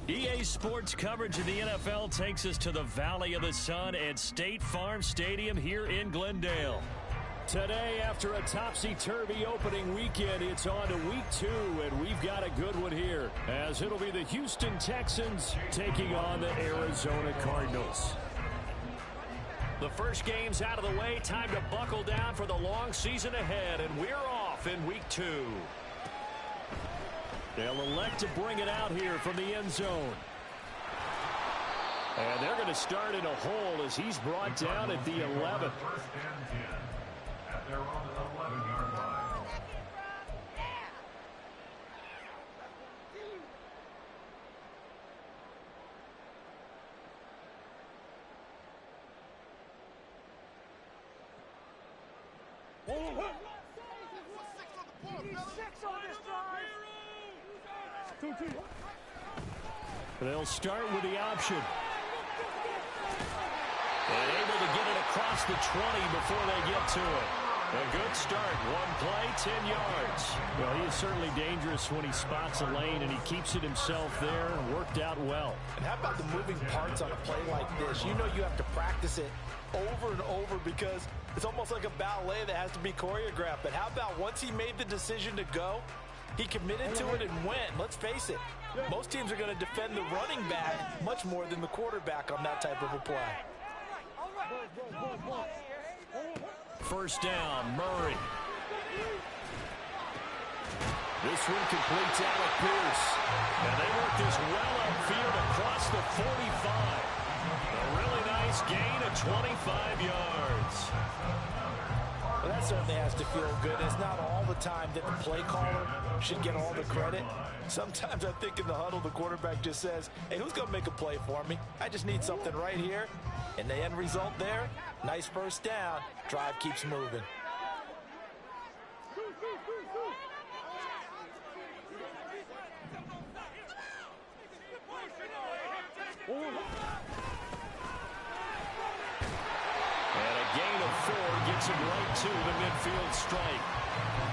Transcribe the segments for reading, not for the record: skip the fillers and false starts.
EA Sports coverage of the NFL takes us to the Valley of the Sun at State Farm Stadium here in Glendale. Today, after a topsy-turvy opening weekend, it's on to week 2, and we've got a good one here, as it'll be the Houston Texans taking on the Arizona Cardinals. The first game's out of the way. Time to buckle down for the long season ahead, and we're off in week 2. They'll elect to bring it out here from the end zone. And they're going to start in a hole as he's brought down at the 11. First and 10 at their own 11-yard line. They'll start with the option. And able to get it across the 20 before they get to it. A good start. One play, 10 yards. Well, he is certainly dangerous when he spots a lane, and he keeps it himself there and worked out well. And how about the moving parts on a play like this? You know you have to practice it over and over because it's almost like a ballet that has to be choreographed. But how about once he made the decision to go, he committed to it and went. Let's face it, most teams are going to defend the running back much more than the quarterback on that type of a play. First down, Murray. This one completes Alec Pierce. And they work this well upfield across the 45. A really nice gain of 25 yards. Well, that certainly has to feel good. It's not all the time that the play caller should get all the credit. Sometimes I think in the huddle, the quarterback just says, hey, who's going to make a play for me? I just need something right here. And the end result there, nice first down. Drive keeps moving. And a gain of 4 gets him right to the midfield strike.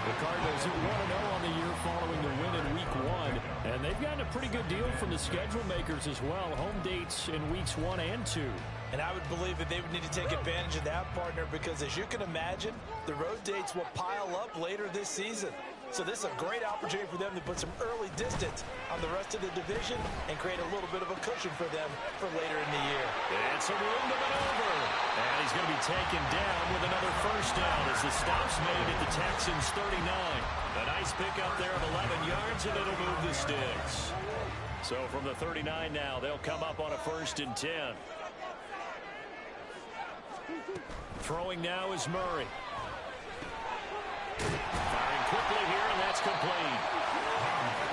The Cardinals 1-0 on the year following the win in week 1. And they've gotten a pretty good deal from the schedule makers as well. Home dates in weeks 1 and 2. And I would believe that they would need to take advantage of that, partner, because as you can imagine, the road dates will pile up later this season. So this is a great opportunity for them to put some early distance on the rest of the division and create a little bit of a cushion for them for later in the year. And some room to maneuver. And he's going to be taken down with another first down as the stop's made at the Texans 39. A nice pickup there of 11 yards, and it'll move the sticks. So from the 39 now, they'll come up on a 1st and 10. Throwing now is Murray. Firing quickly here, and that's complete.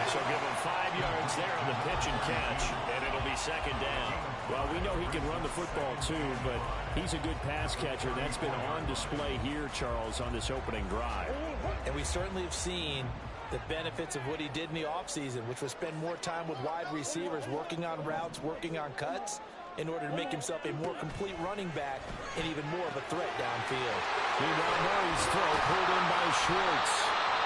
So give him 5 yards there on the pitch and catch, and it'll be 2nd down. Well, we know he can run the football too, but he's a good pass catcher. That's been on display here, Charles, on this opening drive. And we certainly have seen the benefits of what he did in the offseason, which was spend more time with wide receivers, working on routes, working on cuts, in order to make himself a more complete running back and even more of a threat downfield. Meanwhile, Murray's throw pulled in by Schwartz.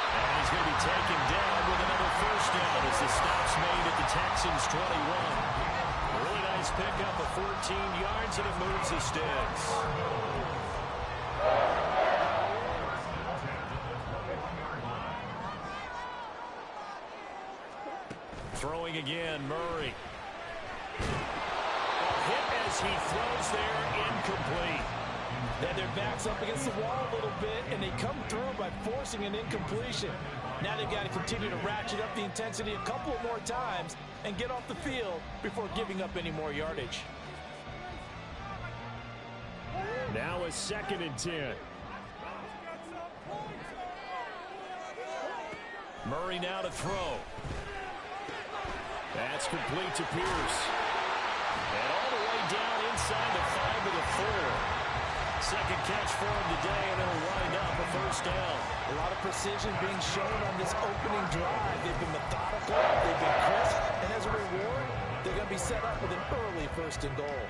And he's going to be taken down with another first down as the stop's made at the Texans 21. A really nice pickup of 14 yards, and it moves the sticks. Throwing again, Murray. Hit as he throws there, incomplete. Now their back's up against the wall a little bit, and they come through by forcing an incompletion. Now they've got to continue to ratchet up the intensity a couple of more times and get off the field before giving up any more yardage. Now a 2nd and 10. Murray now to throw. That's complete to Pierce. And all the way down inside the 5 to the 4. Second catch for him today, and it'll wind up a first down. A lot of precision being shown on this opening drive. They've been methodical, they've been crisp, and as a reward, they're going to be set up with an early 1st and goal.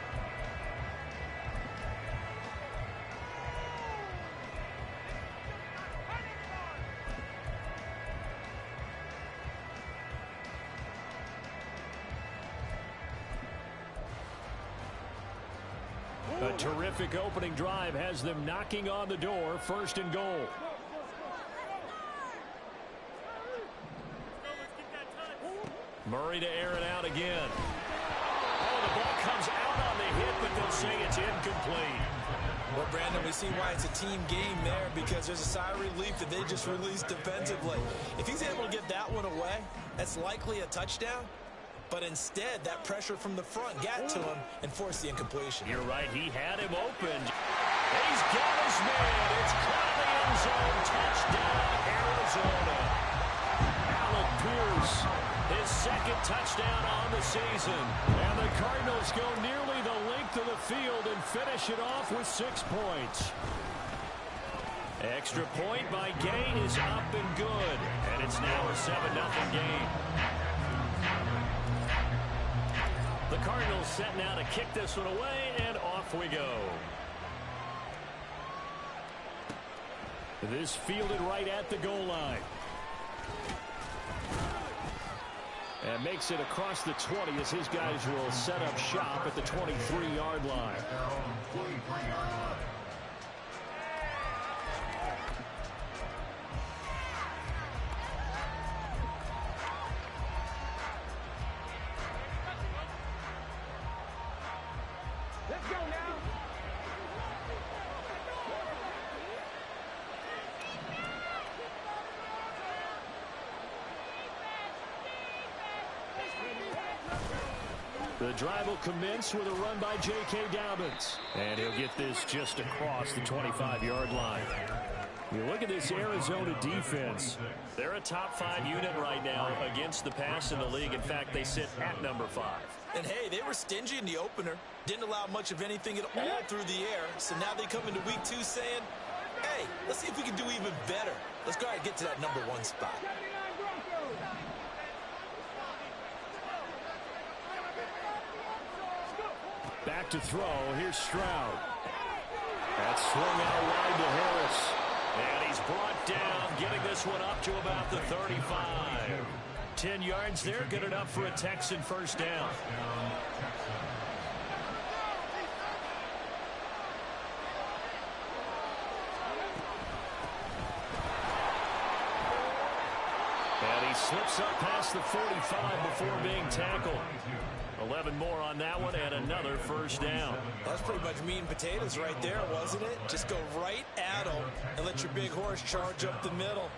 A terrific opening drive has them knocking on the door. 1st and goal. Murray to air it out again. Oh, the ball comes out on the hit, but they'll say it's incomplete. Well, Brandon, we see why it's a team game there, because there's a sigh of relief that they just released defensively. If he's able to get that one away, that's likely a touchdown. But instead, that pressure from the front got to him and forced the incompletion. You're right. He had him open. He's got his man. It's caught in the end zone. Touchdown, Arizona. Alec Pierce, his 2nd touchdown on the season. And the Cardinals go nearly the length of the field and finish it off with 6 points. Extra point by Gain is up and good. And it's now a 7-0 game. The Cardinals set now to kick this one away, and off we go. This fielded right at the goal line. And makes it across the 20 as his guys will set up shop at the 23-yard line. Let's go now. The drive will commence with a run by J.K. Dobbins. And he'll get this just across the 25-yard line. You look at this Arizona defense. They're a top 5 unit right now against the pass in the league. In fact, they sit at number 5. And hey, they were stingy in the opener. Didn't allow much of anything at all through the air. So now they come into week 2 saying, hey, let's see if we can do even better. Let's go ahead and get to that number 1 spot. Back to throw. Here's Stroud. That's swung out wide to Harris. And he's brought down, getting this one up to about the 35. 10 yards there, good enough for a Texan 1st down. And he slips up past the 45 before being tackled. 11 more on that one, and another 1st down. That's pretty much meat and potatoes right there, wasn't it? Just go right at them and let your big horse charge up the middle.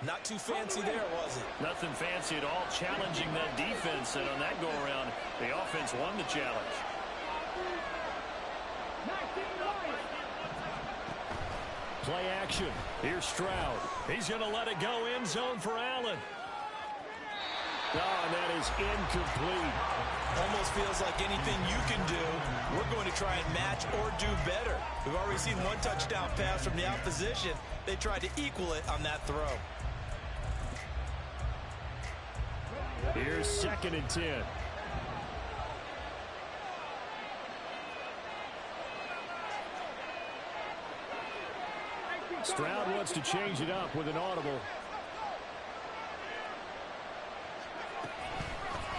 Not too fancy there, was it? Nothing fancy at all, challenging that defense, and on that go-around, the offense won the challenge. Play action. Here's Stroud. He's going to let it go end zone for Allen. Oh, and that is incomplete. Almost feels like anything you can do, we're going to try and match or do better. We've already seen 1 touchdown pass from the opposition. They tried to equal it on that throw. Here's 2nd and 10. Stroud wants to change it up with an audible.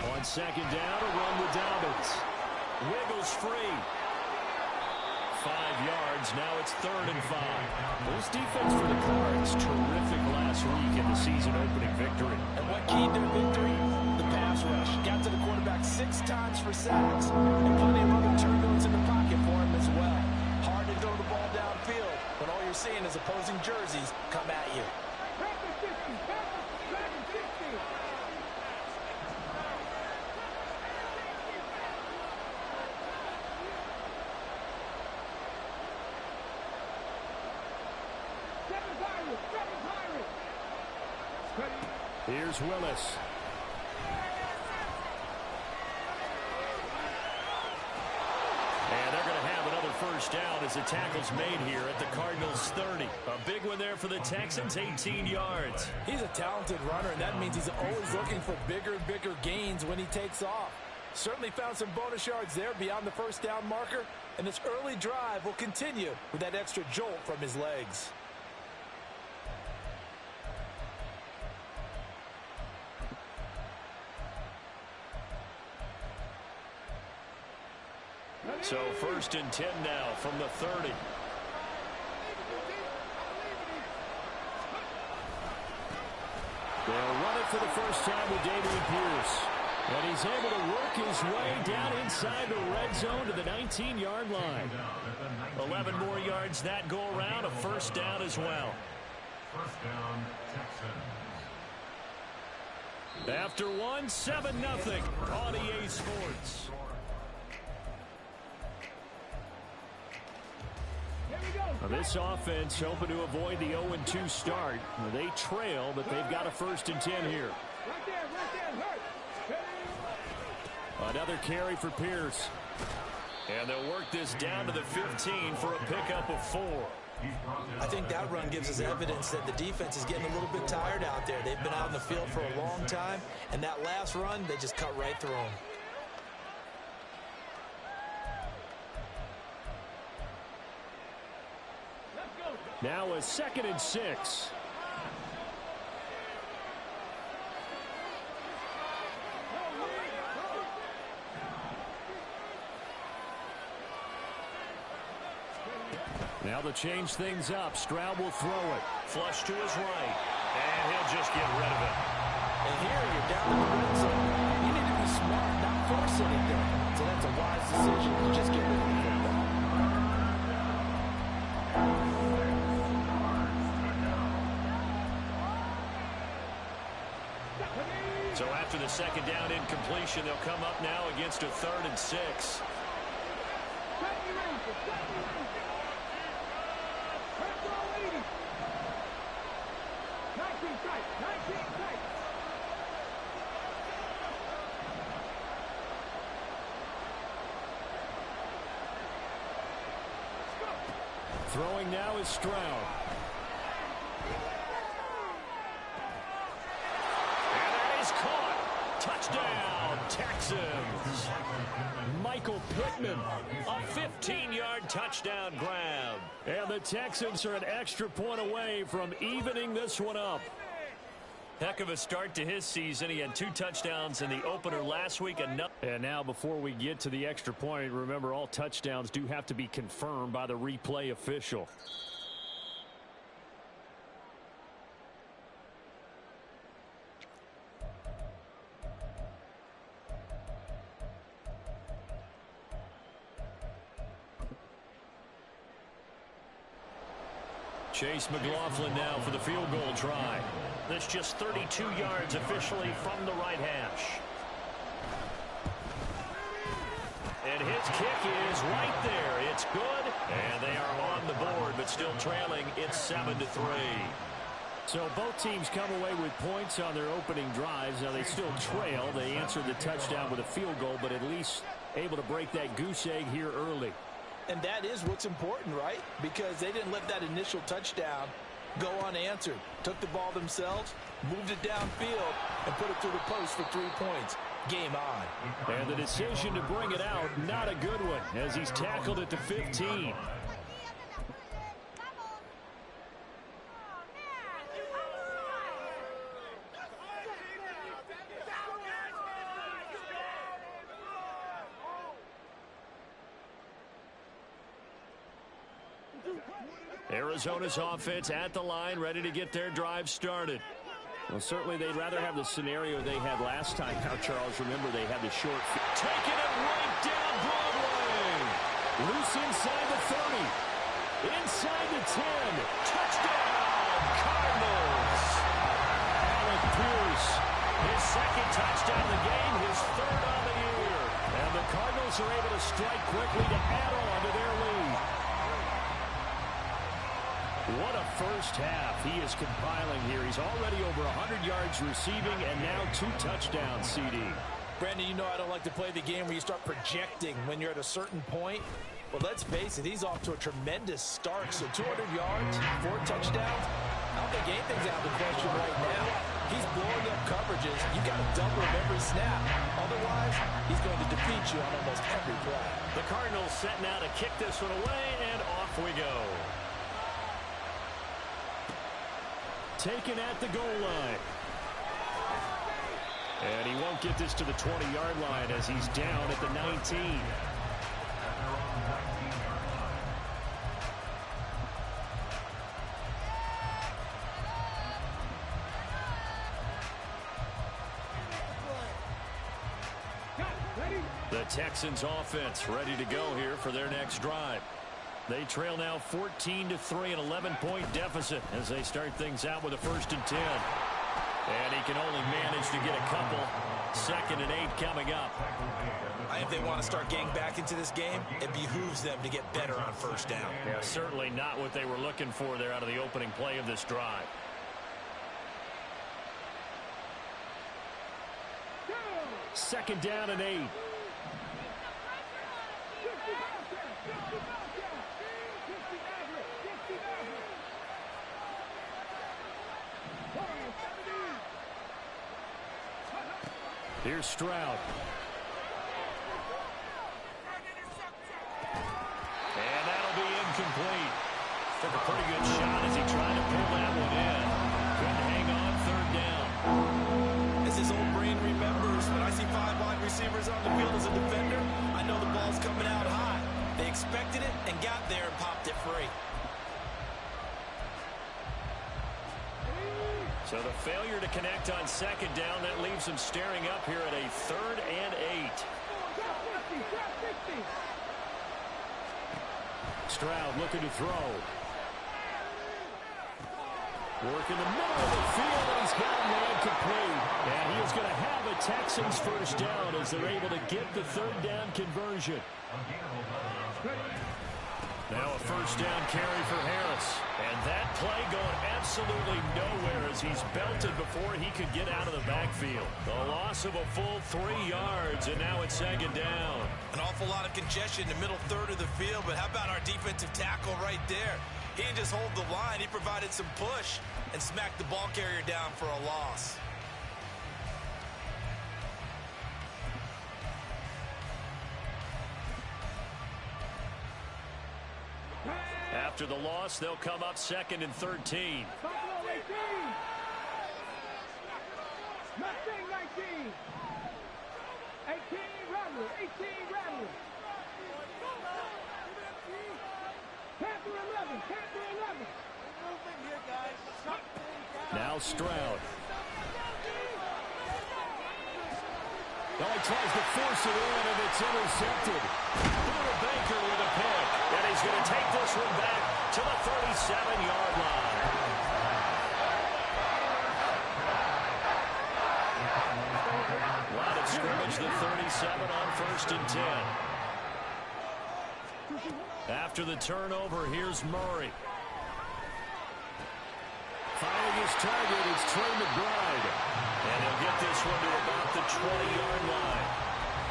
On 2nd down, a run with Dobbins. Wiggles free. 5 yards. Now it's 3rd and 5. This defense for the Cards, terrific last week in the season-opening victory. And what keyed their victory? The pass rush. Got to the quarterback 6 times for sacks. And plenty of other turbulence in the pocket for him as well. Hard to throw the ball downfield when all you're seeing is opposing jerseys come at you. Here's Willis. And they're going to have another 1st down as the tackle's made here at the Cardinals' 30. A big one there for the Texans, 18 yards. He's a talented runner, and that means he's always looking for bigger and bigger gains when he takes off. Certainly found some bonus yards there beyond the 1st down marker, and this early drive will continue with that extra jolt from his legs. So 1st and 10 now from the 30. They'll run it for the first time with Dameon Pierce. And he's able to work his way down inside the red zone to the 19-yard line. 11 more yards that go around, a first down as well. First down, Texans. After 7-0 on EA Sports. Now this offense hoping to avoid the 0-2 start. They trail, but they've got a 1st and 10 here. Another carry for Pierce. And they'll work this down to the 15 for a pickup of 4. I think that run gives us evidence that the defense is getting a little bit tired out there. They've been out in the field for a long time, and that last run, they just cut right through them. Now a 2nd and 6. Now to change things up, Stroud will throw it. Flush to his right. And he'll just get rid of it. And here you're down in the red zone. You need to be smart, not force anything. So that's a wise decision to just get rid of the football. So after the 2nd down incompletion, they'll come up now against a 3rd and 6. Throwing now is Stroud. And that is caught. Touchdown, Texans. Michael Pittman, a 15-yard touchdown grab. And the Texans are an extra point away from evening this one up. Heck of a start to his season. He had 2 touchdowns in the opener last week. And now before we get to the extra point, remember all touchdowns do have to be confirmed by the replay official. Chase McLaughlin now for the field goal try. That's just 32 yards officially from the right hash. And his kick is right there. It's good. And they are on the board, but still trailing. It's 7-3. So both teams come away with points on their opening drives. Now they still trail. They answered the touchdown with a field goal, but at least able to break that goose egg here early. And that is what's important, right? Because they didn't let that initial touchdown go unanswered. Took the ball themselves, moved it downfield, and put it through the post for 3 points. Game on. And the decision to bring it out, not a good one, as he's tackled at the 15. Arizona's offense at the line, ready to get their drive started. Well, certainly they'd rather have the scenario they had last time. Now, Charles, remember they had the short field. Taking it right down Broadway. Loose inside the 30. Inside the 10. Touchdown, Cardinals. Alec Pierce, his 2nd touchdown of the game, his 3rd on the year. And the Cardinals are able to strike quickly to add on to their lead. What a first half he is compiling here. He's already over 100 yards receiving and now 2 touchdowns, CD. Brandon, you know I don't like to play the game where you start projecting when you're at a certain point. Well, let's face it, he's off to a tremendous start. So 200 yards, 4 touchdowns. I don't think anything's out of the question right now. He's blowing up coverages. You got to double him every snap. Otherwise, he's going to defeat you on almost every play. The Cardinals setting out to kick this one away, and off we go. Taken at the goal line. And he won't get this to the 20-yard line as he's down at the 19. The Texans offense ready to go here for their next drive. They trail now 14-3, an 11-point deficit as they start things out with a 1st and 10. And he can only manage to get a couple. 2nd and 8 coming up. If they want to start getting back into this game, it behooves them to get better on 1st down. Yeah, certainly not what they were looking for there out of the opening play of this drive. Second down and 8. Here's Stroud. And that'll be incomplete. Took a pretty good shot as he tried to pull that one in. Couldn't hang on 3rd down. As his old brain remembers, when I see 5 wide receivers on the field as a defender, I know the ball's coming out high. They expected it and got there and popped it free. So the failure to connect on 2nd down, that leaves him staring up here at a 3rd and 8. Stroud looking to throw. Working the middle of the field, and he's got a man complete. And he is going to have a Texans 1st down as they're able to get the 3rd down conversion. Now a 1st down carry for Harris. And that play going absolutely nowhere as he's belted before he could get out of the backfield. The loss of a full 3 yards, and now it's 2nd down. An awful lot of congestion in the middle 3rd of the field, but how about our defensive tackle right there? He didn't just hold the line, he provided some push and smacked the ball carrier down for a loss. After the loss, they'll come up 2nd and 13. Now Stroud. Well, he tries to force it in, and it's intercepted. Buda Baker with a pick. And he's going to take this one back to the 37-yard line. Line of scrimmage, the 37 on 1st and 10. After the turnover, here's Murray. Finding his target is Trey McBride. And he'll get this one to about the 20-yard line.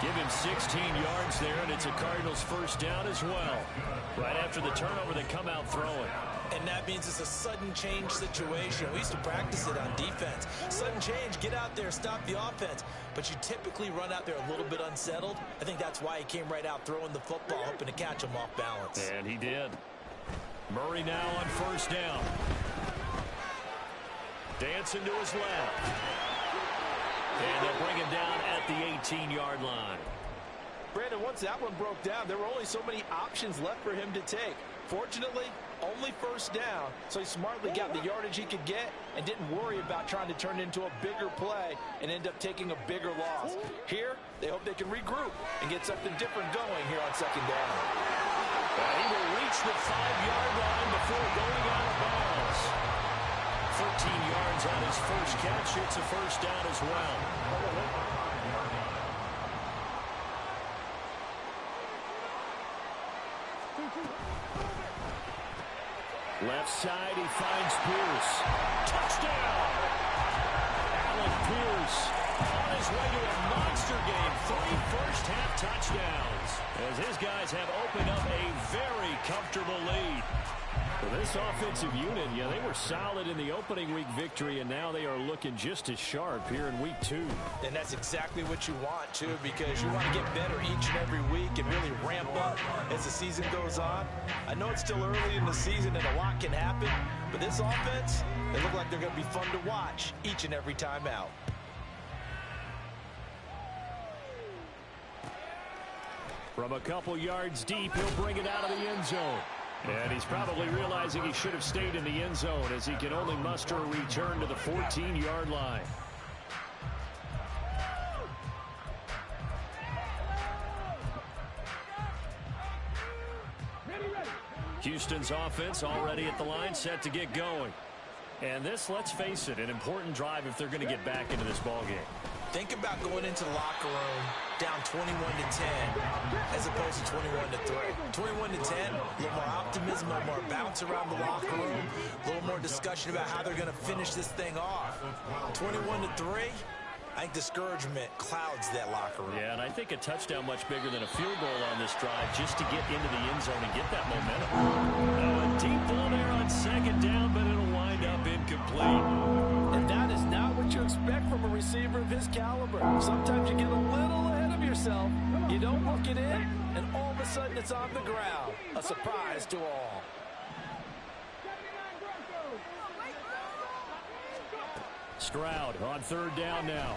Give him 16 yards there, and it's a Cardinals 1st down as well. Right after the turnover, they come out throwing. And that means it's a sudden change situation. We used to practice it on defense. Sudden change, get out there, stop the offense. But you typically run out there a little bit unsettled. I think that's why he came right out throwing the football, hoping to catch him off balance. And he did. Murray now on 1st down. Dancing to his left. And they'll bring him down at the 18-yard line. Brandon, once that one broke down, there were only so many options left for him to take. Fortunately, only 1st down, so he smartly got the yardage he could get and didn't worry about trying to turn it into a bigger play and end up taking a bigger loss. Here, they hope they can regroup and get something different going here on 2nd down. He will reach the 5-yard line before going out of bounds. 13 yards on his first catch. It's a 1st down as well. Left side, he finds Pierce. Touchdown! Alec Pierce on his way to a monster game. 3 first-half touchdowns as his guys have opened up a very comfortable lead. For this offensive unit, yeah, they were solid in the opening week victory, and now they are looking just as sharp here in week 2. And that's exactly what you want, too, because you want to get better each and every week and really ramp up as the season goes on. I know it's still early in the season and a lot can happen, but this offense, they look like they're going to be fun to watch each and every time out. From a couple yards deep, he'll bring it out of the end zone. And he's probably realizing he should have stayed in the end zone as he can only muster a return to the 14-yard line. Houston's offense already at the line, set to get going. And this, let's face it, an important drive if they're going to get back into this ballgame. Think about going into the locker room down 21-10 as opposed to 21-3. 21-10, a little more optimism, a little more bounce around the locker room, a little more discussion about how they're going to finish this thing off. 21-3, I think discouragement clouds that locker room. Yeah, and I think a touchdown much bigger than a field goal on this drive just to get into the end zone and get that momentum. Oh, a deep ball there on second down, but it'll wind up incomplete. And that is not what you expect from a receiver of his caliber. Sometimes you get a little ahead of yourself, you don't look it in, and all of a sudden it's on the ground. A surprise to all. Stroud on third down now.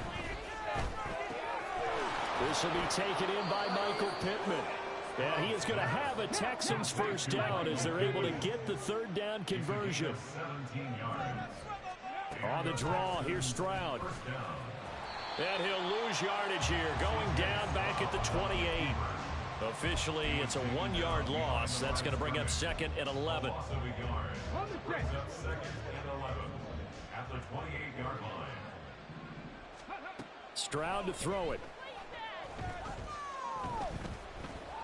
This will be taken in by Michael Pittman. And he is going to have a Texans first down as they're able to get the third down conversion. On the draw, here's Stroud. And he'll lose yardage here, going down back at the 28. Officially, it's a 1-yard loss. That's going to bring up second and 11. At the 28-yard line. Stroud to throw it.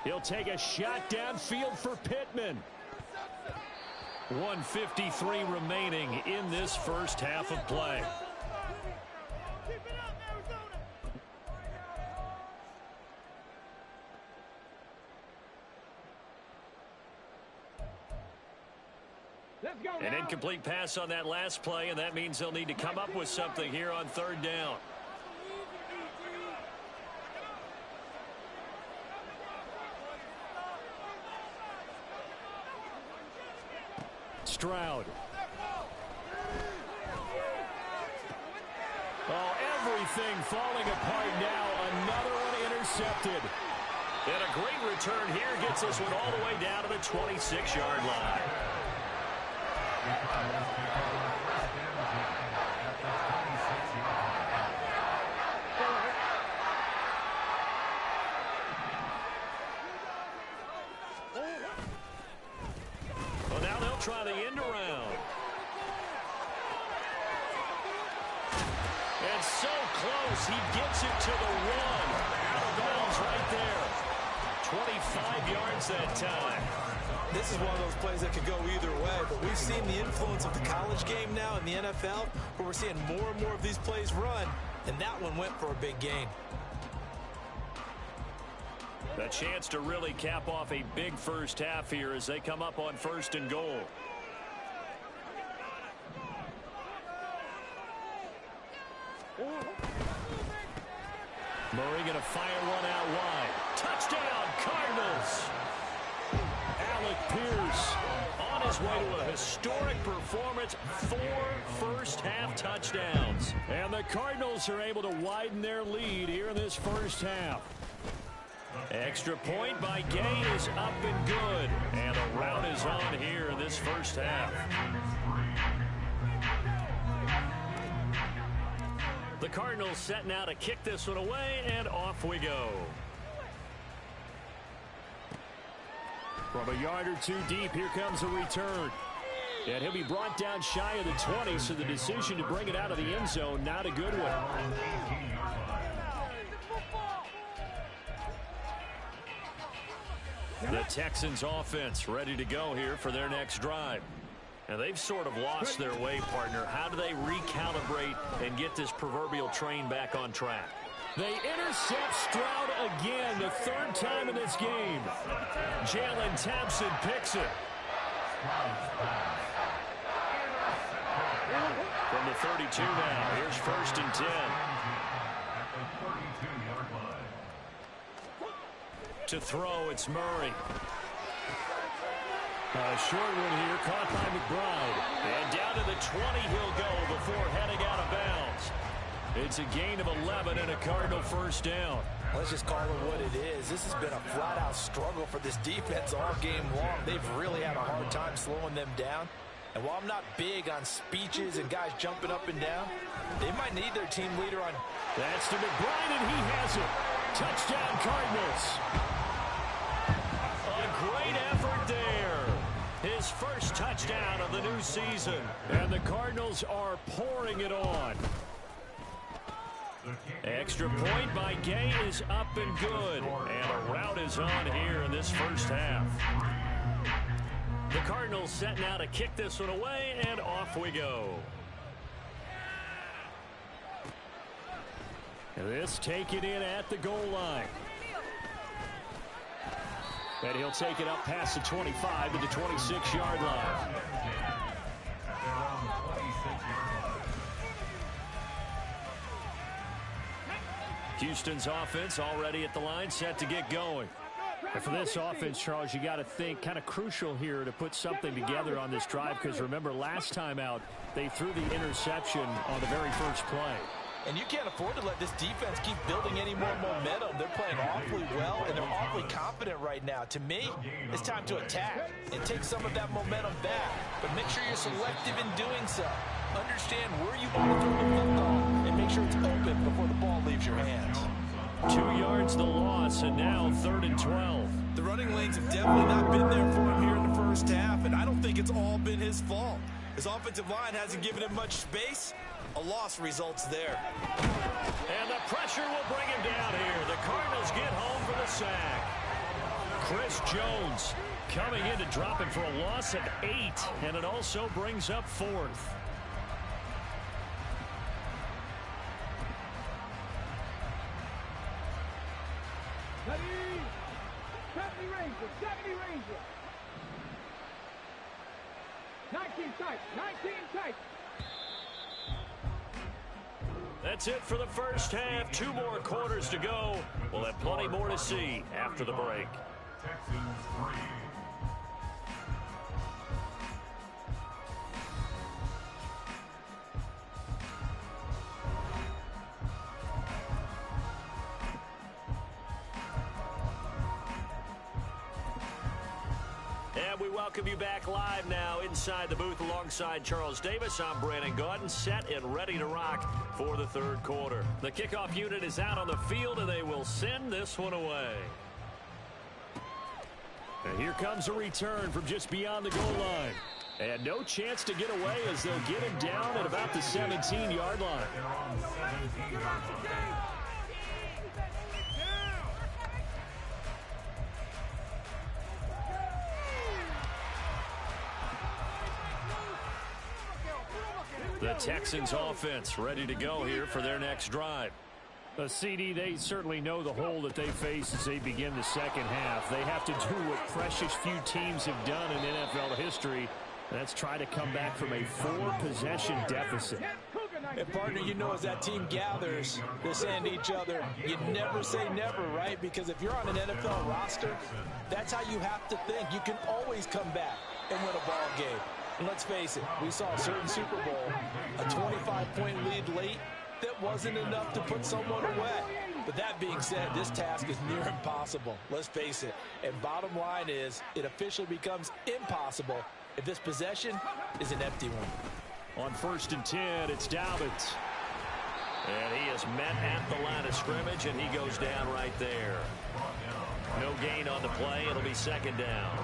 He'll take a shot downfield for Pittman. 1:53 remaining in this first half of play. An incomplete pass on that last play, and that means they'll need to come up with something here on third down. Stroud. Oh, everything falling apart now. Another one intercepted. And a great return here gets this one all the way down to the 26-yard line. Well, now they'll try the end around. And so close, he gets it to the 1. Out of bounds right there. 25 yards that time. This is one of those plays that could go either way, but we've seen the influence of the college game now in the NFL, where we're seeing more and more of these plays run, and that one went for a big gain. A chance to really cap off a big first half here as they come up on first and goal. Murray going to fire one out wide. Touchdown, Cardinals! Alec Pierce on his way to a historic performance. 4 first-half touchdowns. And the Cardinals are able to widen their lead here in this first half. Extra point by Gay is up and good. And the rout is on here in this first half. The Cardinals setting out to kick this one away, and off we go. From a yard or two deep, here comes a return. And he'll be brought down shy of the 20, so the decision to bring it out of the end zone, not a good one. The Texans offense ready to go here for their next drive. And they've sort of lost their way, partner. How do they recalibrate and get this proverbial train back on track? They intercept Stroud again, the 3rd time in this game. Jalen Thompson picks it. From the 32 now, here's 1st and 10. To throw, it's Murray. A short one here, caught by McBride. And down to the 20 he'll go before heading out of bounds. It's a gain of 11 and a Cardinal first down. Let's just call it what it is. This has been a flat-out struggle for this defense all game long. They've really had a hard time slowing them down. And while I'm not big on speeches and guys jumping up and down, they might need their team leader on. That's to McBride, and he has it. Touchdown, Cardinals. A great effort there. first touchdown of the new season. And the Cardinals are pouring it on. Extra point by Gay is up and good. And a rout is on here in this first half. The Cardinals set now to kick this one away, and off we go. This taken in at the goal line. And he'll take it up past the 25 to the 26-yard line. Houston's offense already at the line, set to get going. And for this offense, Charles, you got to think kind of crucial here to put something together on this drive, because remember last time out they threw the interception on the very first play. And you can't afford to let this defense keep building any more momentum. They're playing awfully well, and they're awfully confident right now. To me, it's time to attack and take some of that momentum back. But make sure you're selective in doing so. Understand where you want to throw the football, and make sure it's open before the ball leaves your hands. 2 yards the loss, and now 3rd and 12. The running lanes have definitely not been there for him here in the first half, and I don't think it's all been his fault. His offensive line hasn't given him much space. A loss results there. And the pressure will bring him down here. The Cardinals get home for the sack. Chris Jones coming in to drop it for a loss of 8, and it also brings up 4th. That's it for the first half. 2 more quarters to go. We'll have plenty more to see after the break. Texans 3. And we welcome you back live now inside the booth alongside Charles Davis. I'm Brandon Gaudin, set and ready to rock for the 3rd quarter. The kickoff unit is out on the field, and they will send this one away. And here comes a return from just beyond the goal line. And no chance to get away as they'll get him down at about the 17-yard line. The Texans offense ready to go here for their next drive. The CD, they certainly know the hole that they face as they begin the second half. They have to do what precious few teams have done in NFL history. That's try to come back from a 4-possession deficit. And partner, you know, as that team gathers, they're saying to each other, you never say never, right? Because if you're on an NFL roster, that's how you have to think. You can always come back and win a ball game. And let's face it, we saw a certain Super Bowl, a 25-point lead late, that wasn't enough to put someone away. But that being said, this task is near impossible. Let's face it. And bottom line is, it officially becomes impossible if this possession is an empty one. On 1st and 10, it's Dobbins. And he is met at the line of scrimmage, and he goes down right there. No gain on the play. It'll be 2nd down.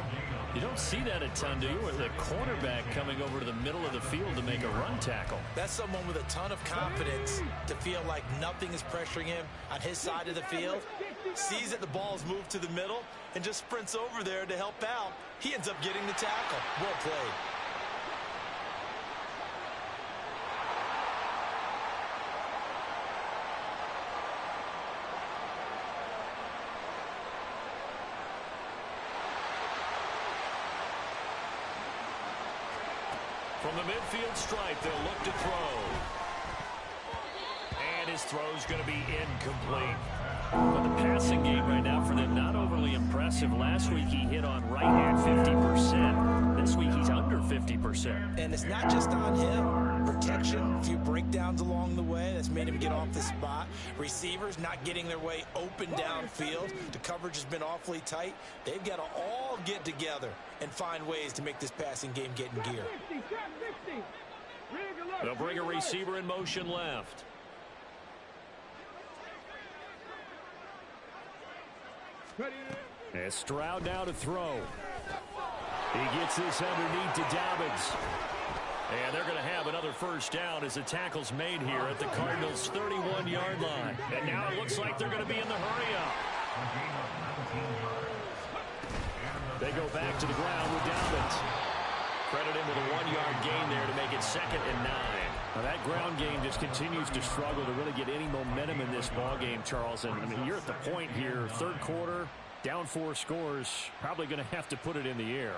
You don't see that a ton, do you? With a cornerback coming over to the middle of the field to make a run tackle. That's someone with a ton of confidence to feel like nothing is pressuring him on his side of the field. Sees that the ball is moved to the middle and just sprints over there to help out. He ends up getting the tackle. Well played. From the midfield stripe, they'll look to throw. And his throw's going to be incomplete. But the passing game right now for them, not overly impressive. Last week he hit on right at 50%. This week he's under 50%. And it's not just on him. Protection, a few breakdowns along the way that's made him get off the spot. Receivers not getting their way open downfield. The coverage has been awfully tight. They've got to all get together and find ways to make this passing game get in gear. They'll bring a receiver in motion left. And Stroud now to throw. He gets this underneath to Dobbins. And they're going to have another first down as the tackle's made here at the Cardinals' 31-yard line. And now it looks like they're going to be in the hurry-up. They go back to the ground with Dobbins. Credit him with a 1-yard gain there to make it 2nd and 9. Now that ground game just continues to struggle to really get any momentum in this ball game, Charles. And I mean, you're at the point here, third quarter, down 4 scores, probably going to have to put it in the air.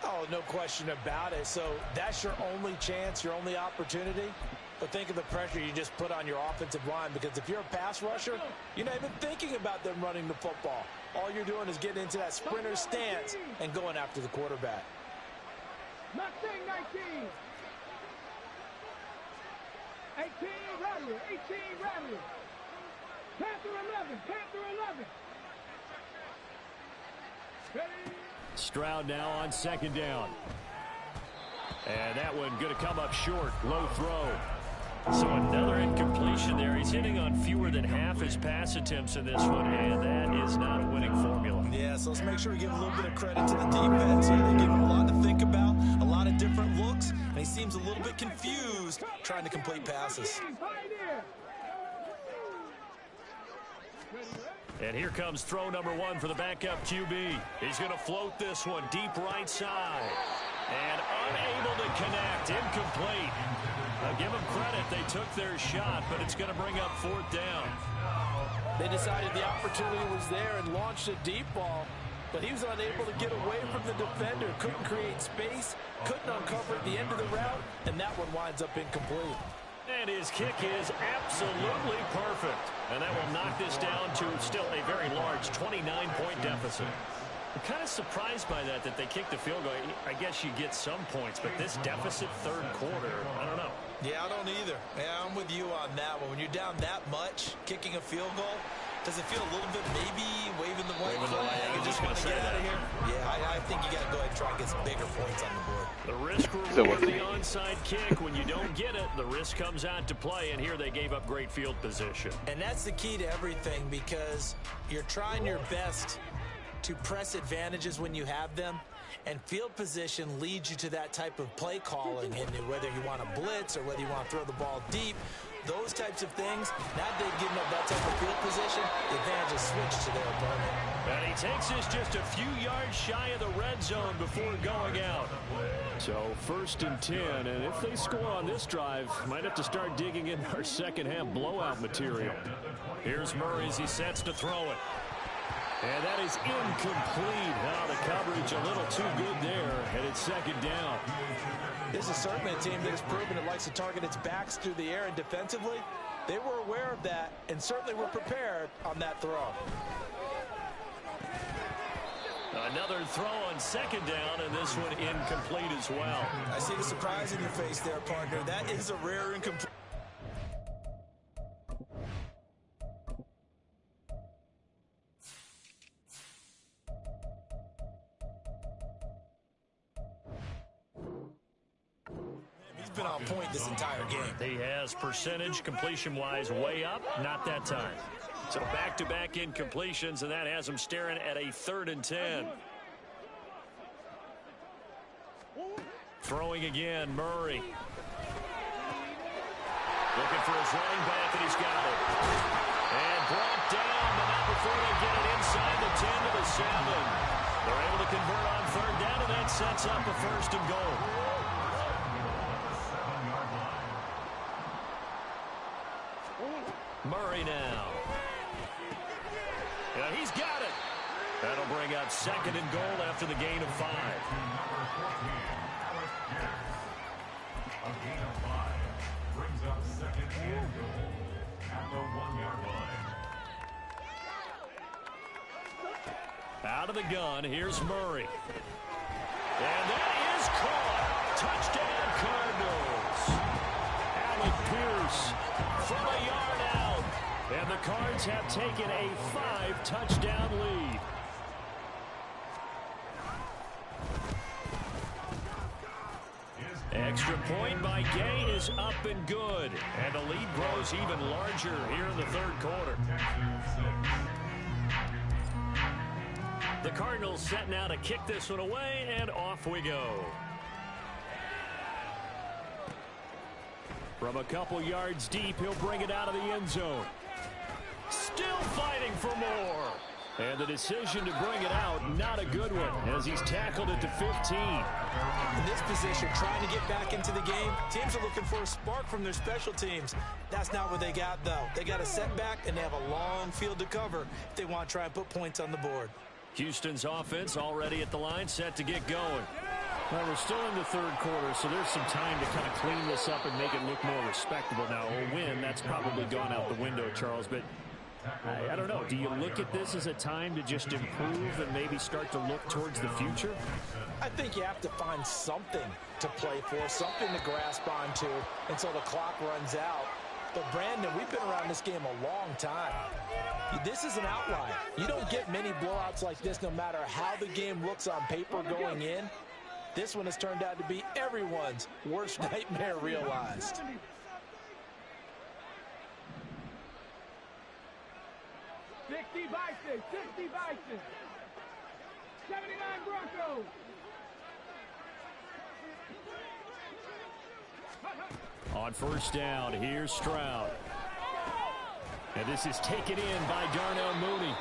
Oh, no question about it. So that's your only chance, your only opportunity. But think of the pressure you just put on your offensive line, because if you're a pass rusher, you're not even thinking about them running the football. All you're doing is getting into that sprinter stance and going after the quarterback. 19. 18, Rattler. 18, Rattler. Panther 11. Ready? Stroud now on 2nd down. And that one going to come up short. Low throw. So another incompletion there. He's hitting on fewer than half his pass attempts in this one, and that is not a winning formula. Yeah, so let's make sure we give a little bit of credit to the defense here. They give him a lot to think about, a lot of different looks, and he seems a little bit confused trying to complete passes. And here comes throw number 1 for the backup QB. He's going to float this one deep right side. And unable to connect. Incomplete. I'll give them credit. They took their shot, but it's going to bring up 4th down. They decided the opportunity was there and launched a deep ball, but he was unable to get away from the defender. Couldn't create space, couldn't uncover at the end of the route, and that one winds up incomplete. And his kick is absolutely perfect. And that will knock this down to still a very large 29-point deficit. I'm kind of surprised by that they kicked the field goal. I guess you get some points, but this deficit third quarter, I don't know. Yeah, I don't either. Yeah, I'm with you on that one. When you're down that much, kicking a field goal, does it feel a little bit maybe waving the white flag and just want to get out of here? Yeah, I think you got to go ahead and try and get some bigger points on the board. The risk reward of the onside kick. When you don't get it, the risk comes out to play, and here they gave up great field position. And that's the key to everything, because you're trying your best to press advantages when you have them, and field position leads you to that type of play calling, and whether you want to blitz or whether you want to throw the ball deep, those types of things, now they've given up that type of field position, the advantage is switched to their opponent. And he takes this just a few yards shy of the red zone before going out. So 1st and 10, and if they score on this drive, might have to start digging in our second half blowout material. Here's Murray as he sets to throw it. And that is incomplete. Now the coverage a little too good there, and it's 2nd down. This is certainly a team that has proven it likes to target its backs through the air, and defensively, they were aware of that and certainly were prepared on that throw. Another throw on 2nd down, and this one incomplete as well. I see the surprise in your face there, partner. That is a rare incomplete. Been on point this entire game. He has percentage completion-wise way up, not that time. So back-to-back incompletions, and that has him staring at a 3rd and 10. Throwing again, Murray. Looking for his running back, and he's got it. And brought down, but not before they get it inside the 10 to the 7. They're able to convert on 3rd down, and that sets up a 1st and goal. Murray now. Yeah, he's got it. That'll bring up 2nd and goal after the gain of 5. A gain of 5 brings up 2nd and goal at the 1-yard line. Out of the gun, here's Murray. And that is caught. Touchdown, Cardinals. Alec Pierce from a yard out. And the Cards have taken a 5-touchdown lead. Extra point by Gay is up and good. And the lead grows even larger here in the 3rd quarter. The Cardinals set now to kick this one away, and off we go. From a couple yards deep, he'll bring it out of the end zone. Still fighting for more. And the decision to bring it out, not a good one, as he's tackled at the 15. In this position, trying to get back into the game, teams are looking for a spark from their special teams. That's not what they got, though. They got a setback, and they have a long field to cover if they want to try and put points on the board. Houston's offense already at the line, set to get going. Well, we're still in the third quarter, so there's some time to kind of clean this up and make it look more respectable. Now, a win, that's probably gone out the window, Charles, but I don't know. Do you look at this as a time to just improve and maybe start to look towards the future? I think you have to find something to play for, something to grasp onto until the clock runs out. But, Brandon, we've been around this game a long time. This is an outlier. You don't get many blowouts like this no matter how the game looks on paper going in. This one has turned out to be everyone's worst nightmare realized. 60 Bison, 60 Bison, 79 Broncos. On first down, here's Stroud. And this is taken in by Darnell Mooney.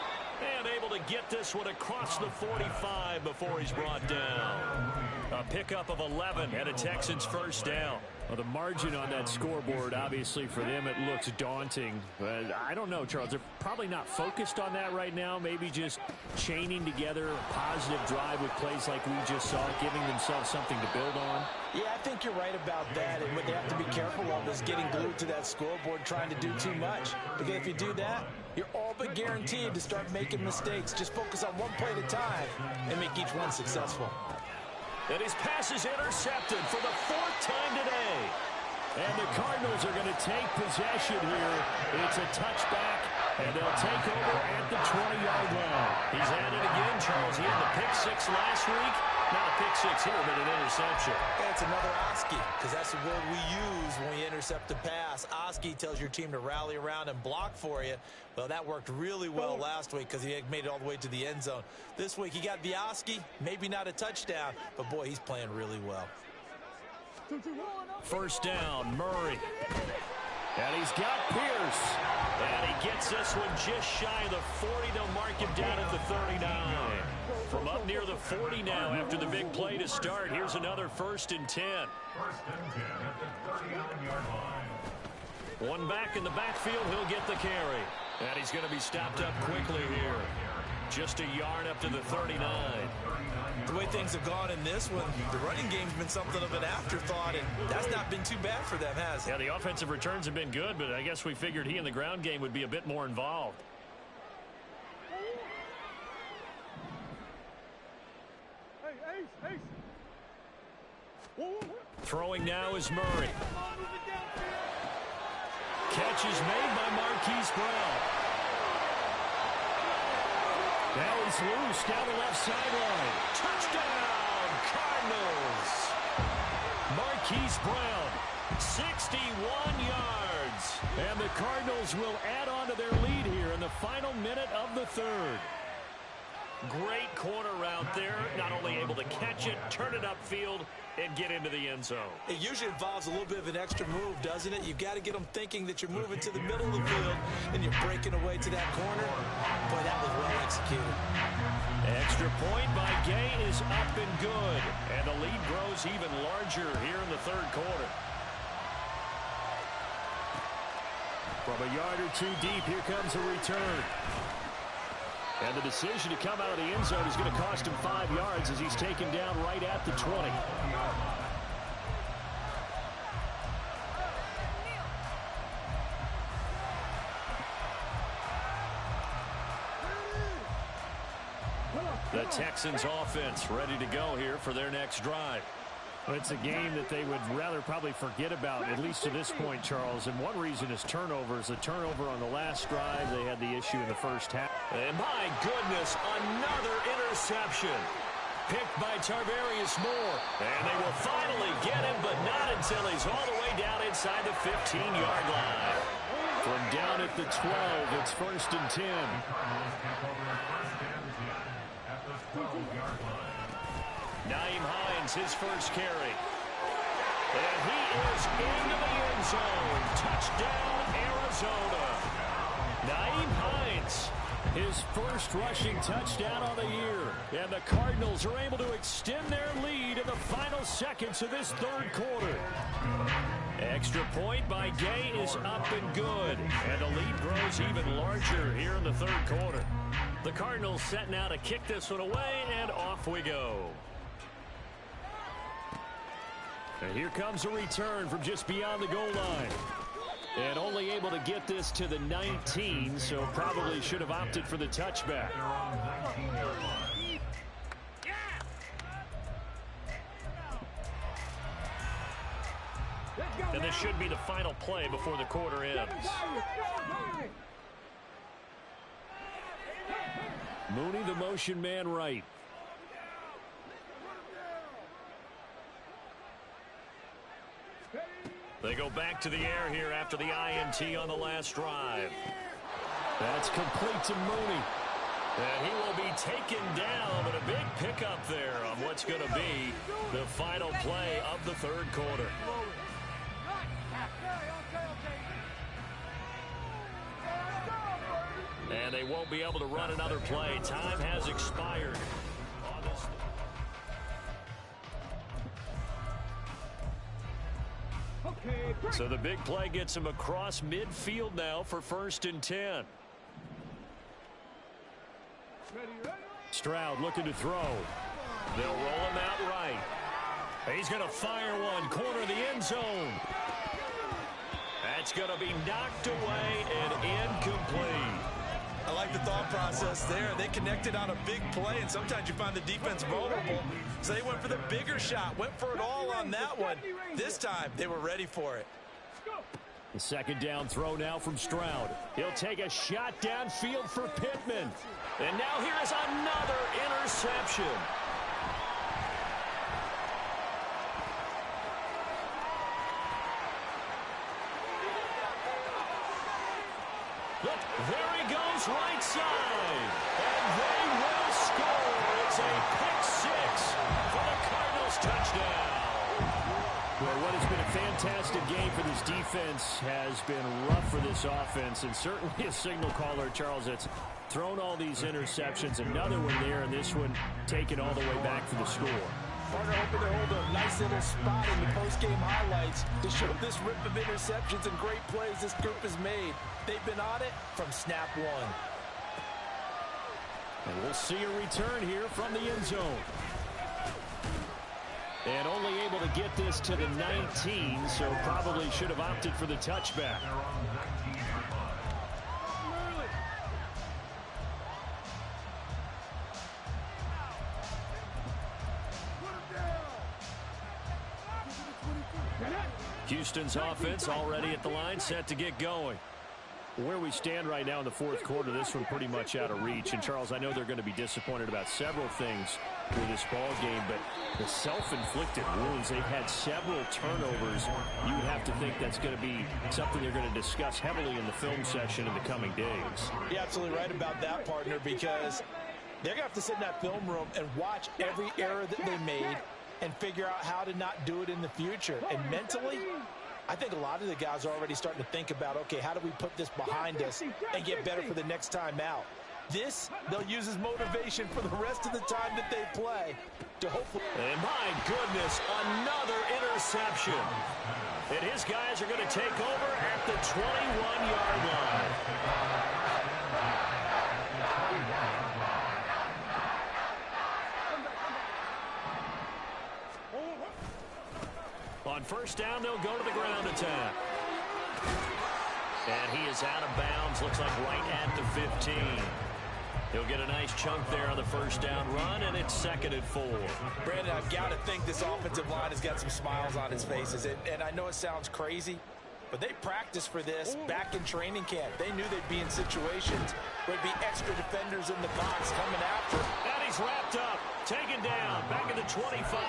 And able to get this one across the 45 before he's brought down. A pickup of 11 and a Texans first down. Well, the margin on that scoreboard, obviously for them, it looks daunting. But I don't know, Charles. They're probably not focused on that right now. Maybe just chaining together a positive drive with plays like we just saw, giving themselves something to build on. Yeah, I think you're right about that. And what they have to be careful of is getting glued to that scoreboard, trying to do too much. Because if you do that, you're all but guaranteed to start making mistakes. Just focus on one play at a time and make each one successful. And his pass is intercepted for the fourth time today. And the Cardinals are going to take possession here. It's a touchback, and they'll take over at the 20-yard line. He's at it again, Charles. He had the pick six last week. Not a pick six here, but an interception. It's another Oski, because that's the word we use when we intercept a pass. Oski tells your team to rally around and block for you. Well, that worked really well last week because he made it all the way to the end zone. This week, he got the Oski, maybe not a touchdown, but boy, he's playing really well. First down, Murray. And he's got Pierce. And he gets this one just shy of the 40. They'll mark him down at the 39. From up near the 40 now after the big play to start. Here's another 1st and 10. 1st and 10 at the 39-yard line. One back in the backfield. He'll get the carry. And he's going to be stopped up quickly here. Just a yard up to the 39. The way things have gone in this one, the running game's been something of an afterthought, and that's not been too bad for them, has it? Yeah, the offensive returns have been good, but I guess we figured he in the ground game would be a bit more involved. Throwing now is Murray. Catch is made by Marquise Brown. Now he's loose down the left sideline. Touchdown, Cardinals. Marquise Brown, 61 yards. And the Cardinals will add on to their lead here in the final minute of the third. Great corner route there. Not only able to catch it, turn it upfield, and get into the end zone. It usually involves a little bit of an extra move, doesn't it? You've got to get them thinking that you're moving to the middle of the field and you're breaking away to that corner. Boy, that was well executed. Extra point by Gay is up and good. And the lead grows even larger here in the third quarter. From a yard or two deep, here comes a return. And the decision to come out of the end zone is going to cost him 5 yards as he's taken down right at the 20. The Texans offense ready to go here for their next drive. Well, it's a game that they would rather probably forget about, at least to this point, Charles. And one reason is turnovers. A turnover on the last drive. They had the issue in the first half. And my goodness, another interception. Picked by Tarvarius Moore. And they will finally get him, but not until he's all the way down inside the 15-yard line. From down at the 12, it's 1st and 10. the 12-yard line. Nyheim Hines, his first carry. And he is into the end zone. Touchdown, Arizona. Nyheim Hines, his first rushing touchdown on the year. And the Cardinals are able to extend their lead in the final seconds of this third quarter. Extra point by Gay is up and good. And the lead grows even larger here in the third quarter. The Cardinals set now to kick this one away, and off we go. And here comes a return from just beyond the goal line. And only able to get this to the 19, so probably should have opted for the touchback. They're on the 19-yard line. And this should be the final play before the quarter ends. Mooney, the motion man right. They go back to the air here after the INT on the last drive. That's complete to Mooney. And he will be taken down, but a big pickup there on what's going to be the final play of the third quarter. And they won't be able to run another play. Time has expired. So the big play gets him across midfield now for 1st and 10. Stroud looking to throw. They'll roll him out right. He's going to fire one, corner of the end zone. That's going to be knocked away and incomplete. I like the thought process there. They connected on a big play, and sometimes you find the defense vulnerable. So they went for the bigger shot, went for it all on that one. This time, they were ready for it. The second down throw now from Stroud. He'll take a shot downfield for Pittman. And now here is another interception. Look, there he goes right side. And they will score. It's a pick six for the Cardinals touchdown. Well, what has been a fantastic game for this defense has been rough for this offense, and certainly a signal caller, Charles, that's thrown all these interceptions. Another one there, and this one taken all the way back for the score. Partner hoping to hold a nice little spot in the post-game highlights to show this rip of interceptions and great plays this group has made. They've been on it from snap one. And we'll see a return here from the end zone. And only able to get this to the 19, so probably should have opted for the touchback. They're on the 19-yard line. Houston's offense already at the line, set to get going. Where we stand right now in the fourth quarter, this one pretty much out of reach. And, Charles, I know they're going to be disappointed about several things with this ball game, but the self-inflicted wounds, they've had several turnovers. You would have to think that's going to be something they're going to discuss heavily in the film session in the coming days. You're absolutely right about that, partner, because they're going to have to sit in that film room and watch every error that they made and figure out how to not do it in the future. And mentally, I think a lot of the guys are already starting to think about, okay, how do we put this behind us and get better for the next time out? This, they'll use as motivation for the rest of the time that they play to hopefully... And my goodness, another interception. And his guys are going to take over at the 21-yard line. On first down, they'll go to the ground attack. And he is out of bounds, looks like right at the 15. He'll get a nice chunk there on the first down run, and it's 2nd and 4. Brandon, I've got to think this offensive line has got some smiles on its faces. And I know it sounds crazy, but they practiced for this back in training camp. They knew they'd be in situations where there'd be extra defenders in the box coming after. And he's wrapped up, taken down, back at the 25.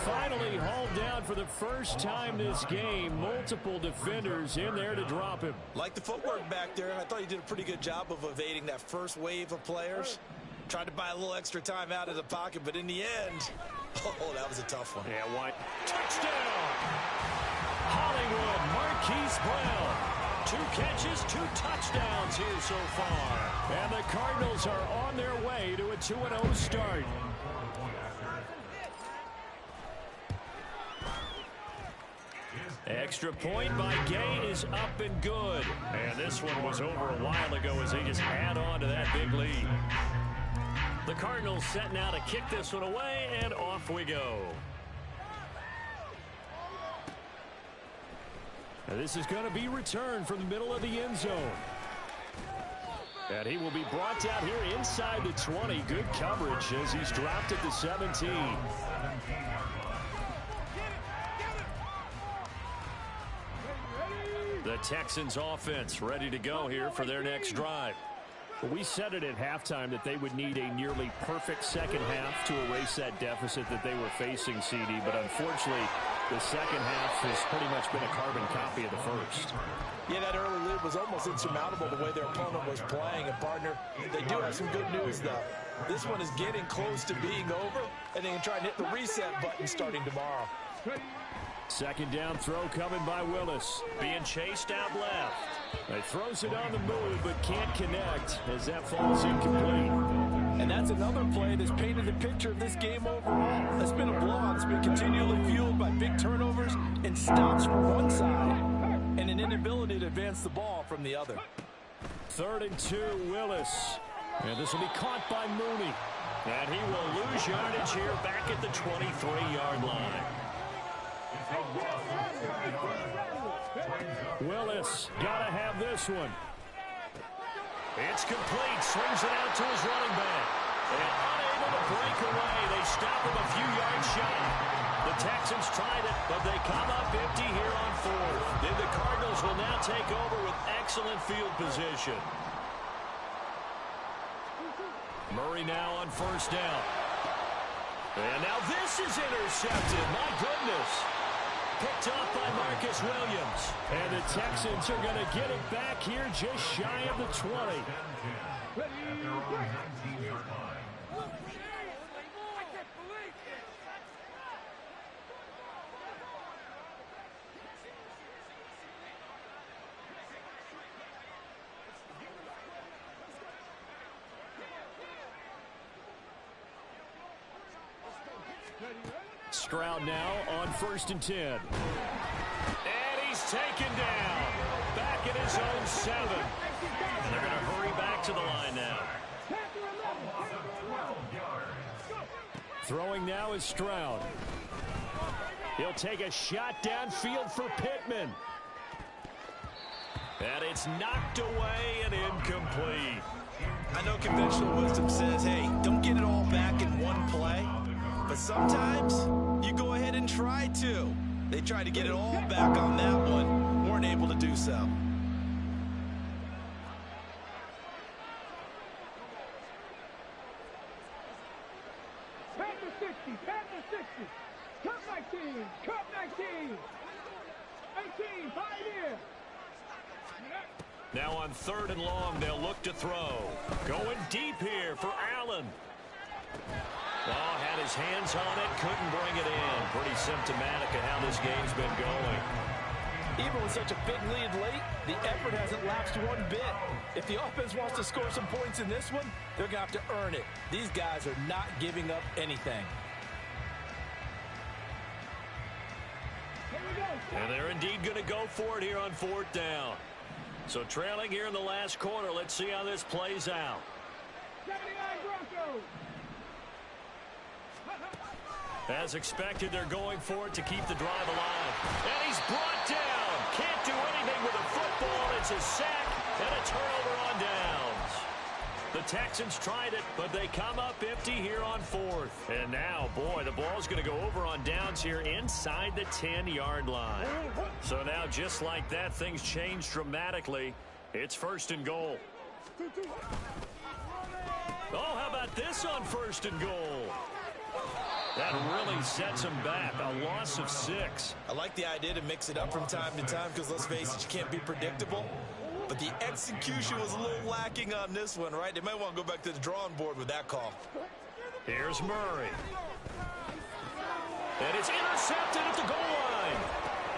Finally hauled down for the first time this game. Multiple defenders in there to drop him. Like the footwork back there, and I thought he did a pretty good job of evading that first wave of players. Tried to buy a little extra time out of the pocket, but in the end, oh, that was a tough one. Yeah, White. Touchdown! Hollywood Marquise Brown. 2 catches, 2 touchdowns here so far. And the Cardinals are on their way to a 2-0 start. Extra point by Gay is up and good. And this one was over a while ago as they just add on to that big lead. The Cardinals set now to kick this one away, and off we go. And this is going to be returned from the middle of the end zone. And he will be brought down here inside the 20. Good coverage as he's dropped at the 17. The Texans offense ready to go here for their next drive. We said it at halftime that they would need a nearly perfect second half to erase that deficit that they were facing, CD. But unfortunately, the second half has pretty much been a carbon copy of the first. Yeah, that early lead was almost insurmountable the way their opponent was playing. And, partner, they do have some good news, though. This one is getting close to being over, and they can try and hit the reset button starting tomorrow. Second down throw coming by Willis. Being chased out left. He throws it on the move but can't connect as that falls incomplete. And that's another play that's painted the picture of this game overall. It's been a blowout. It's been continually fueled by big turnovers and stops from one side and an inability to advance the ball from the other. 3rd and 2, Willis. And this will be caught by Mooney. And he will lose yardage here back at the 23-yard line. Willis got to have this one. It's complete. Swings it out to his running back. And unable to break away. They stop him a few yards shy. The Texans tried it, but they come up empty here on 4th. Then the Cardinals will now take over with excellent field position. Murray now on 1st down. And now this is intercepted. My goodness. Picked off by Marcus Williams. And the Texans are going to get it back here just shy of the 20. Stroud now on 1st and 10. And he's taken down. Back at his own 7. And they're going to hurry back to the line now. Throwing now is Stroud. He'll take a shot downfield for Pittman. And it's knocked away and incomplete. I know conventional wisdom says, hey, don't get it all back in one play. But sometimes you go ahead and try to. They tried to get it all back on that one. Weren't able to do so. Panther 60, Panther 60. Cup 19, Cup 19. 18, Pioneer. Now on 3rd and long, they'll look to throw. Going deep here for Allen. Well, had his hands on it, couldn't bring it in. Pretty symptomatic of how this game's been going. Even with such a big lead late, the effort hasn't lapsed one bit. If the offense wants to score some points in this one, they're going to have to earn it. These guys are not giving up anything. And they're indeed going to go for it here on 4th down. So trailing here in the last quarter, let's see how this plays out. 79 Broncos. As expected, they're going for it to keep the drive alive. And he's brought down. Can't do anything with a football. It's a sack and a turnover on downs. The Texans tried it, but they come up empty here on 4th. And now, boy, the ball's going to go over on downs here inside the 10-yard line. So now, just like that, things change dramatically. It's 1st and goal. Oh, how about this on 1st and goal? That really sets him back. A loss of 6. I like the idea to mix it up from time to time because, let's face it, you can't be predictable. But the execution was a little lacking on this one, right? They might want to go back to the drawing board with that call. Here's Murray. And it's intercepted at the goal line.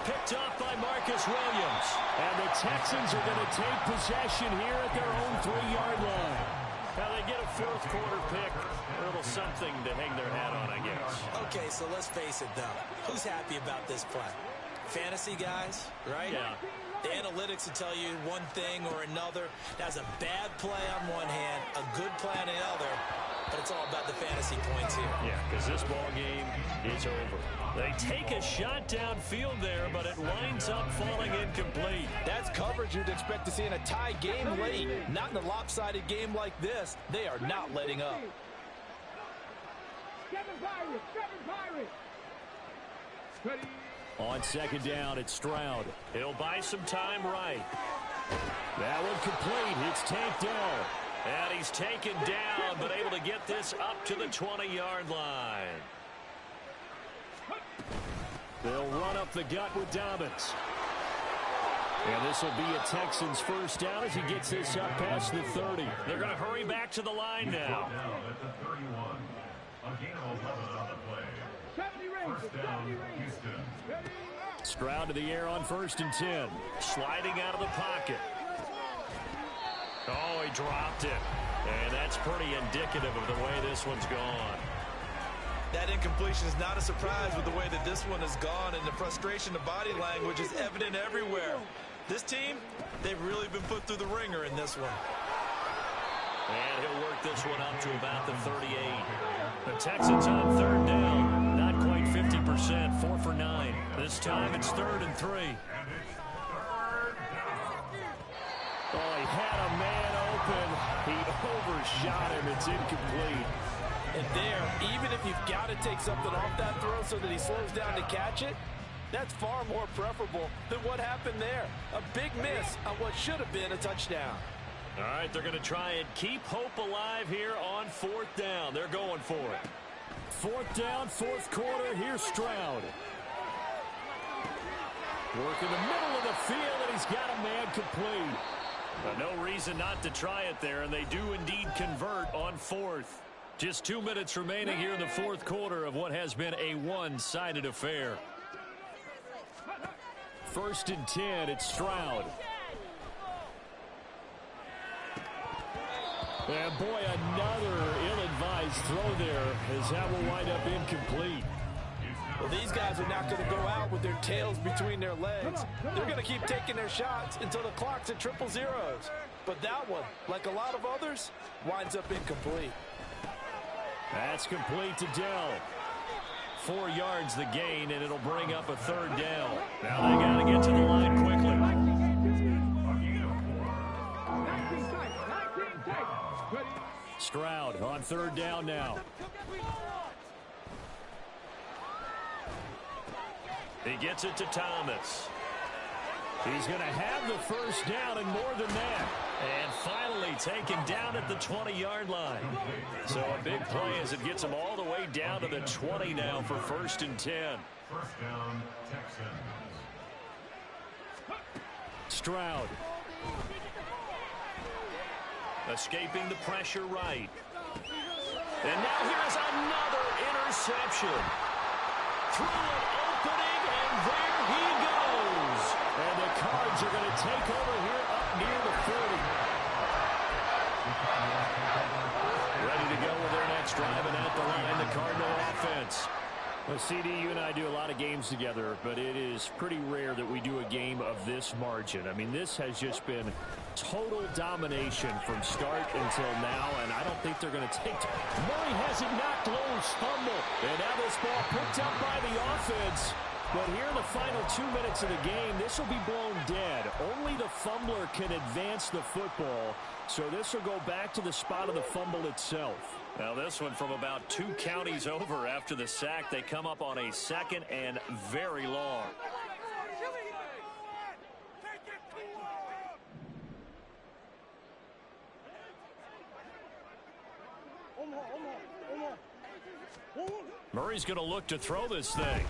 Picked off by Marcus Williams. And the Texans are going to take possession here at their own 3-yard line. Now they get a fourth quarter pick. A little something to hang their hat on, I guess. Okay, so let's face it, though. Who's happy about this play? Fantasy guys, right? Yeah. The analytics will tell you one thing or another. That's a bad play on one hand, a good play on the other, but it's all about the fantasy points here. Yeah, because this ball game is over. They take a shot downfield there, but it winds up falling incomplete. That's coverage you'd expect to see in a tie game late. Not in a lopsided game like this. They are not letting up. Seven Pirates. Ready. On second down, it's Stroud. He'll buy some time right. That one complete. It's tanked down. And he's taken down, but able to get this up to the 20-yard line. They'll run up the gut with Dobbins. And this will be a Texans first down as he gets this up past the 30. They're going to hurry back to the line now. At the 31. A gain of 11 on the play. 70 Rangers. First down, Houston. Stroud to the air on 1st and 10. Sliding out of the pocket. Oh, he dropped it. And that's pretty indicative of the way this one's gone. That incompletion is not a surprise with the way that this one has gone, and the frustration, the body language is evident everywhere. This team, they've really been put through the ringer in this one. And he'll work this one up to about the 38. The Texans on 3rd down. Not quite 50%. 4 for 9. This time it's 3rd and 3. Oh, he had a man open. He overshot him. It's incomplete. And there, even if you've got to take something off that throw so that he slows down to catch it, that's far more preferable than what happened there. A big miss on what should have been a touchdown. All right, they're going to try and keep hope alive here on 4th down. They're going for it. 4th down, 4th quarter. Here's Stroud. Work in the middle of the field, and he's got a man complete. But no reason not to try it there, and they do indeed convert on 4th. Just 2 minutes remaining here in the 4th quarter of what has been a one-sided affair. 1st and 10, it's Stroud. And boy, another ill-advised throw there as that will wind up incomplete. Well, these guys are not going to go out with their tails between their legs. They're going to keep taking their shots until the clock's at triple zeros. But that one, like a lot of others, winds up incomplete. That's complete to Dell. 4 yards the gain, and it'll bring up a 3rd down. Now they got to get to the line quickly. 19 tight. Ready. Stroud on 3rd down now. He gets it to Thomas. He's going to have the 1st down and more than that. And finally taken down at the 20-yard line. So a big play as it gets him all the way down to the 20 now for 1st and 10. First down, Texans. Stroud. Escaping the pressure right. And now here's another interception. Through an opening, and there he goes. And the Cards are going to take over here up near the 40. Ready to go with their next drive, and at the line, the Cardinal offense. Well, CD, you and I do a lot of games together, but it is pretty rare that we do a game of this margin. I mean, this has just been total domination from start until now, and I don't think they're going to take it. Murray has it knocked loose, fumble, and now this ball picked up by the offense. But here in the final 2 minutes of the game, this will be blown dead. Only the fumbler can advance the football, so this will go back to the spot of the fumble itself. Now this one from about 2 counties over after the sack. They come up on a 2nd and very long. Murray's going to look to throw this thing.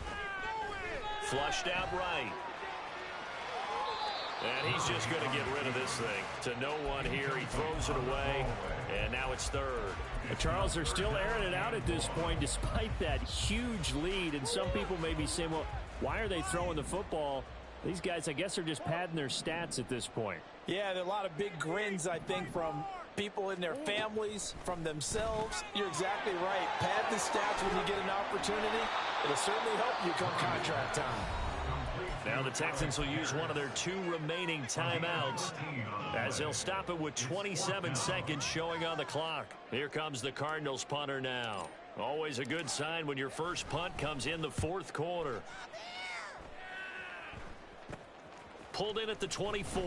Flushed out right. And he's just going to get rid of this thing. To no one here. He throws it away, and now it's third. Charles, they're still airing it out at this point despite that huge lead. And some people may be saying, well, why are they throwing the football? These guys, I guess, are just padding their stats at this point. Yeah, there are a lot of big grins, I think, from people in their families, from themselves. You're exactly right. Pad the stats when you get an opportunity. It'll certainly help you come contract time. Now the Texans will use one of their 2 remaining timeouts as they'll stop it with 27 seconds showing on the clock. Here comes the Cardinals punter now. Always a good sign when your first punt comes in the 4th quarter. Pulled in at the 24.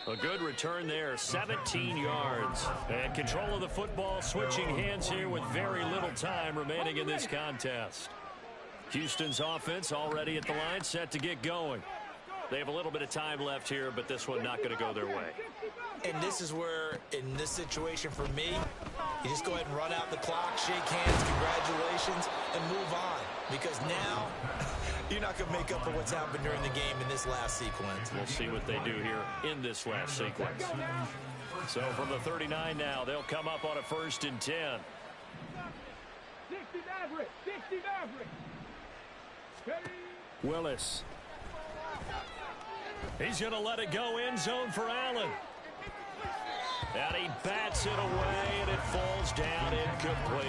A good return there, 17 yards. And control of the football, switching hands here with very little time remaining in this contest. Houston's offense already at the line, set to get going. They have a little bit of time left here, but this one not going to go their way. And this is where, in this situation for me, you just go ahead and run out the clock, shake hands, congratulations, and move on. Because now, you're not going to make up for what's happened during the game in this last sequence. We'll see what they do here in this last sequence. So from the 39 now, they'll come up on a 1st and 10. 60 Maverick, 60 Maverick. Willis. He's going to let it go end zone for Allen. And he bats it away, and it falls down incomplete.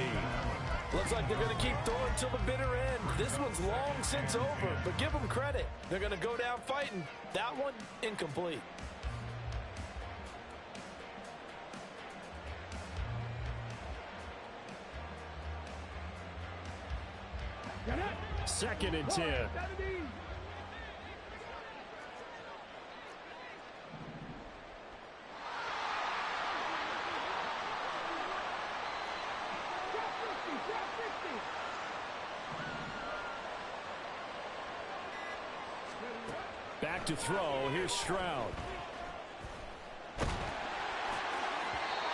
Looks like they're going to keep throwing till the bitter end. This one's long since over, but give them credit. They're going to go down fighting. That one, incomplete. Second and 10. Back to throw. Here's Stroud.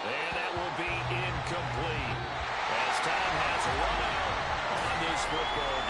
And that will be incomplete as time has run out on this football